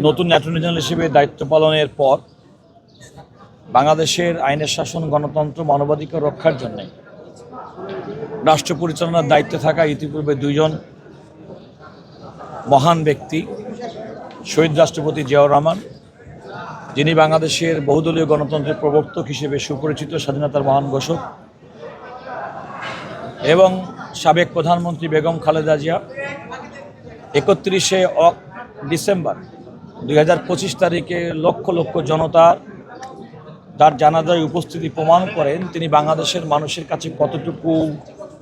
নতুন attorney general হিসেবে দায়িত্ব পালনের পর বাংলাদেশের আইনের শাসন, গণতন্ত্র, মানবাধিকার রক্ষার জন্য রাষ্ট্র পরিচালনার দায়িত্বে থাকা ইতিপূর্বে দুইজন মহান ব্যক্তি, শহীদ রাষ্ট্রপতি জিয়াউর রহমান, যিনি বাংলাদেশের বহুদলীয় গণতন্ত্রের প্রবর্তক হিসেবে সুপরিচিত, স্বাধীনতার মহান ঘোষক, এবং সাবেক প্রধানমন্ত্রী বেগম খালেদা জিয়া 31শে ডিসেম্বর 2025 তারিখে লক্ষ লক্ষ জনতার তার জানাজায় উপস্থিতি প্রমাণ করেন তিনি বাংলাদেশের মানুষের কাছে কতটুকু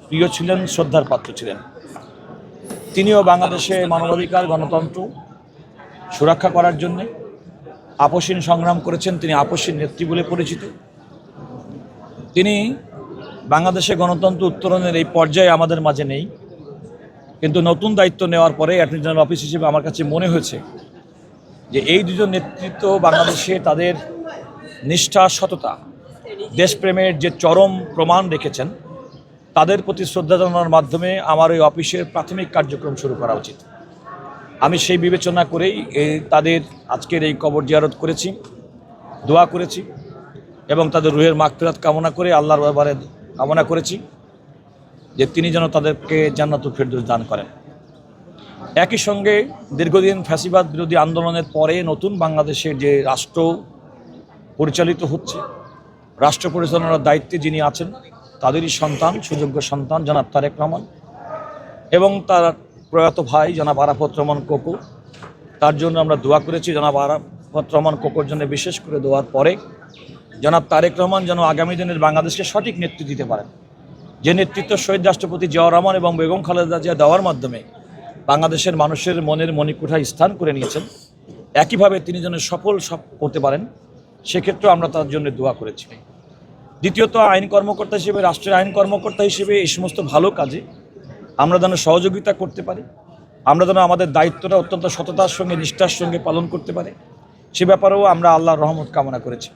প্রিয় ছিলেন, শ্রদ্ধার পাত্র ছিলেন। তিনিও বাংলাদেশে মানবাধিকার, গণতন্ত্র সুরক্ষা করার জন্য আপসহীন সংগ্রাম করেছেন। তিনি আপসহীন নেত্রী বলে পরিচিত। তিনি বাংলাদেশে গণতন্ত্র উত্তরণের এই পর্যায়ে আমাদের মাঝে নেই, কিন্তু নতুন দায়িত্ব নেওয়ার পরে অ্যাটর্নি জেনারেল অফিস হিসেবে আমার কাছে মনে হয়েছে যে এই দুজন নেতৃত্ব বাংলাদেশে তাদের নিষ্ঠা, সততা, দেশপ্রেমের যে চরম প্রমাণ রেখেছেন, তাদের প্রতি শ্রদ্ধা জানানোর মাধ্যমে আমার ওই অফিসের প্রাথমিক কার্যক্রম শুরু করা উচিত। আমি সেই বিবেচনা করেই তাদের আজকের এই কবর জিয়ারত করেছি, দোয়া করেছি এবং তাদের রুহের মাগফিরাত কামনা করে আল্লাহর দরবারে কামনা করেছি যে তিনি যেন তাদেরকে জান্নাতুল ফেরদৌস দান করেন। একই সঙ্গে দীর্ঘদিন ফ্যাসিবাদ বিরোধী আন্দোলনের পরে নতুন বাংলাদেশের যে রাষ্ট্র পরিচালিত হচ্ছে, রাষ্ট্র পরিচালনার দায়িত্বে যিনি আছেন তাদেরই সন্তান, সুযোগ্য সন্তান জনাব তারেক রহমান এবং তার প্রয়াত ভাই জনাব আরাফাত রহমান কোকো, তার জন্য আমরা দোয়া করেছি। জনাব আরাফাত রহমান কোকোর জন্য বিশেষ করে দোয়ার পরে জনাব তারেক রহমান যেন আগামী দিনের বাংলাদেশকে সঠিক নেতৃত্ব দিতে পারেন, যে নেতৃত্ব শহীদ রাষ্ট্রপতি জিয়াউর রহমান এবং বেগম খালেদা জিয়া দেওয়ার মাধ্যমে বাংলাদেশের মানুষের মনের মণিকুঠায় স্থান করে নিয়েছেন, একইভাবে তিনি যেন সফল করতে পারেন, সেক্ষেত্রে আমরা তার জন্য দোয়া করেছি। দ্বিতীয়ত, আইন কর্মকর্তা হিসেবে, রাষ্ট্রের আইন কর্মকর্তা হিসেবে এই সমস্ত ভালো কাজে আমরা যেন সহযোগিতা করতে পারি, আমরা যেন আমাদের দায়িত্বটা অত্যন্ত সততার সঙ্গে, নিষ্ঠার সঙ্গে পালন করতে পারি, সে ব্যাপারেও আমরা আল্লাহর রহমত কামনা করেছি।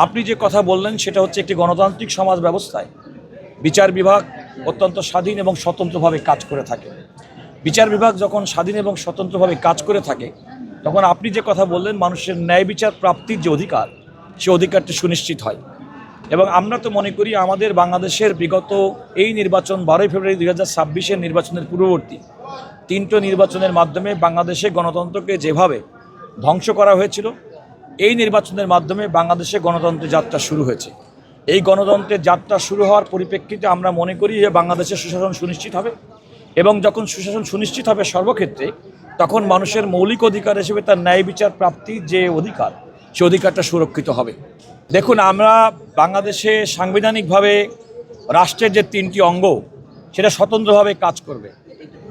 আপনি যে কথা বললেন সেটা হচ্ছে, একটি গণতান্ত্রিক সমাজ ব্যবস্থায় বিচার বিভাগ অত্যন্ত স্বাধীন এবং স্বতন্ত্রভাবে কাজ করে থাকে। বিচার বিভাগ যখন স্বাধীন এবং স্বতন্ত্রভাবে কাজ করে থাকে, তখন আপনি যে কথা বললেন, মানুষের ন্যায় বিচার প্রাপ্তির যে অধিকার, সে অধিকারটি সুনিশ্চিত হয়। এবং আমরা তো মনে করি আমাদের বাংলাদেশের বিগত এই নির্বাচন 12 ফেব্রুয়ারি 2026-এর নির্বাচনের পূর্ববর্তী 3টি নির্বাচনের মাধ্যমে বাংলাদেশে গণতন্ত্রকে যেভাবে ধ্বংস করা হয়েছিল, এই নির্বাচনের মাধ্যমে বাংলাদেশে গণতন্ত্রের যাত্রা শুরু হয়েছে। এই গণতন্ত্রের যাত্রা শুরু হওয়ার পরিপ্রেক্ষিতে আমরা মনে করি যে বাংলাদেশের সুশাসন সুনিশ্চিত হবে, এবং যখন সুশাসন সুনিশ্চিত হবে সর্বক্ষেত্রে, তখন মানুষের মৌলিক অধিকার হিসেবে তার ন্যায় বিচার প্রাপ্তির যে অধিকার, সে অধিকারটা সুরক্ষিত হবে। দেখুন, আমরা বাংলাদেশে সাংবিধানিকভাবে রাষ্ট্রের যে 3টি অঙ্গ, সেটা স্বতন্ত্রভাবে কাজ করবে,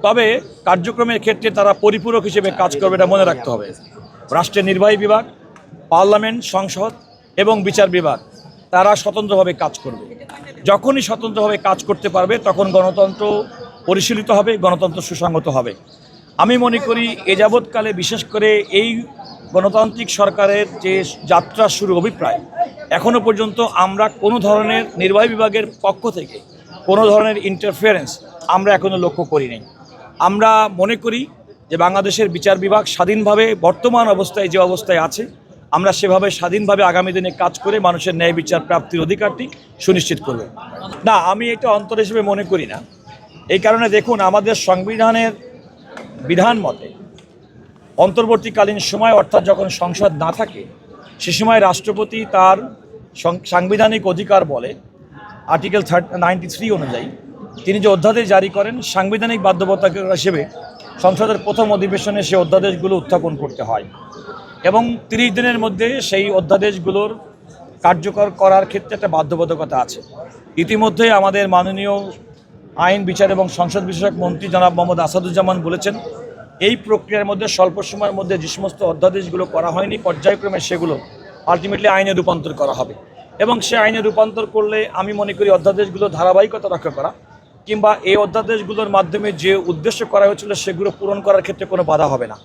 তবে কার্যক্রমের ক্ষেত্রে তারা পরিপূরক হিসেবে কাজ করবে, এটা মনে রাখতে হবে। রাষ্ট্রের নির্বাহী বিভাগ, পার্লামেন্ট, সংসদ এবং বিচার বিভাগ, তারা স্বতন্ত্রভাবে কাজ করবে। যখনই স্বতন্ত্রভাবে কাজ করতে পারবে, তখন গণতন্ত্র পরিশীলিত হবে, গণতন্ত্র সুসংগত হবে। আমি মনে করি এ যাবৎকালে বিশেষ করে এই গণতান্ত্রিক সরকারের যে যাত্রা শুরু অভিপ্রায়, এখনও পর্যন্ত আমরা কোনো ধরনের নির্বাহী বিভাগের পক্ষ থেকে কোনো ধরনের ইন্টারফিয়ারেন্স আমরা এখনও লক্ষ্য করি নাই। আমরা মনে করি যে বাংলাদেশের বিচার বিভাগ স্বাধীনভাবে বর্তমান অবস্থায় যে অবস্থায় আছে, আমরা সেভাবে স্বাধীনভাবে আগামী দিনে কাজ করে মানুষের ন্যায় বিচার প্রাপ্তির অধিকারটি সুনিশ্চিত করব। না, আমি এটা অন্তর হিসেবে মনে করি না। এই কারণে দেখুন, আমাদের সংবিধানের বিধান মতে অন্তর্বর্তীকালীন সময়, অর্থাৎ যখন সংসদ না থাকে, সে সময় রাষ্ট্রপতি তার সাংবিধানিক অধিকার বলে আর্টিকেল 93 অনুযায়ী তিনি যে অধ্যাদেশ জারি করেন, সাংবিধানিক বাধ্যবাধকতা হিসেবে সংসদের প্রথম অধিবেশনে সে অধ্যাদেশগুলো উত্থাপন করতে হয় এবং 30 দিনের মধ্যে সেই অধ্যাদেশগুলোর কার্যকর করার ক্ষেত্রে একটা বাধ্যবাধকতা আছে। ইতিমধ্যে আমাদের মাননীয় আইন, বিচার এবং সংসদ বিষয়ক মন্ত্রী জনাব মোহাম্মদ আসাদুজ্জামান বলেছেন, এই প্রক্রিয়ার মধ্যে স্বল্প সময়ের মধ্যে যে সমস্ত অধ্যাদেশগুলো করা হয়নি, পর্যায়ক্রমে সেগুলো আলটিমেটলি আইনে রূপান্তর করা হবে। এবং সে আইনে রূপান্তর করলে আমি মনে করি অধ্যাদেশগুলো ধারাবাহিকতা রক্ষা করা কিংবা এই অধ্যাদেশগুলোর মাধ্যমে যে উদ্দেশ্য করা হয়েছিল সেগুলো পূরণ করার ক্ষেত্রে কোনো বাধা হবে না।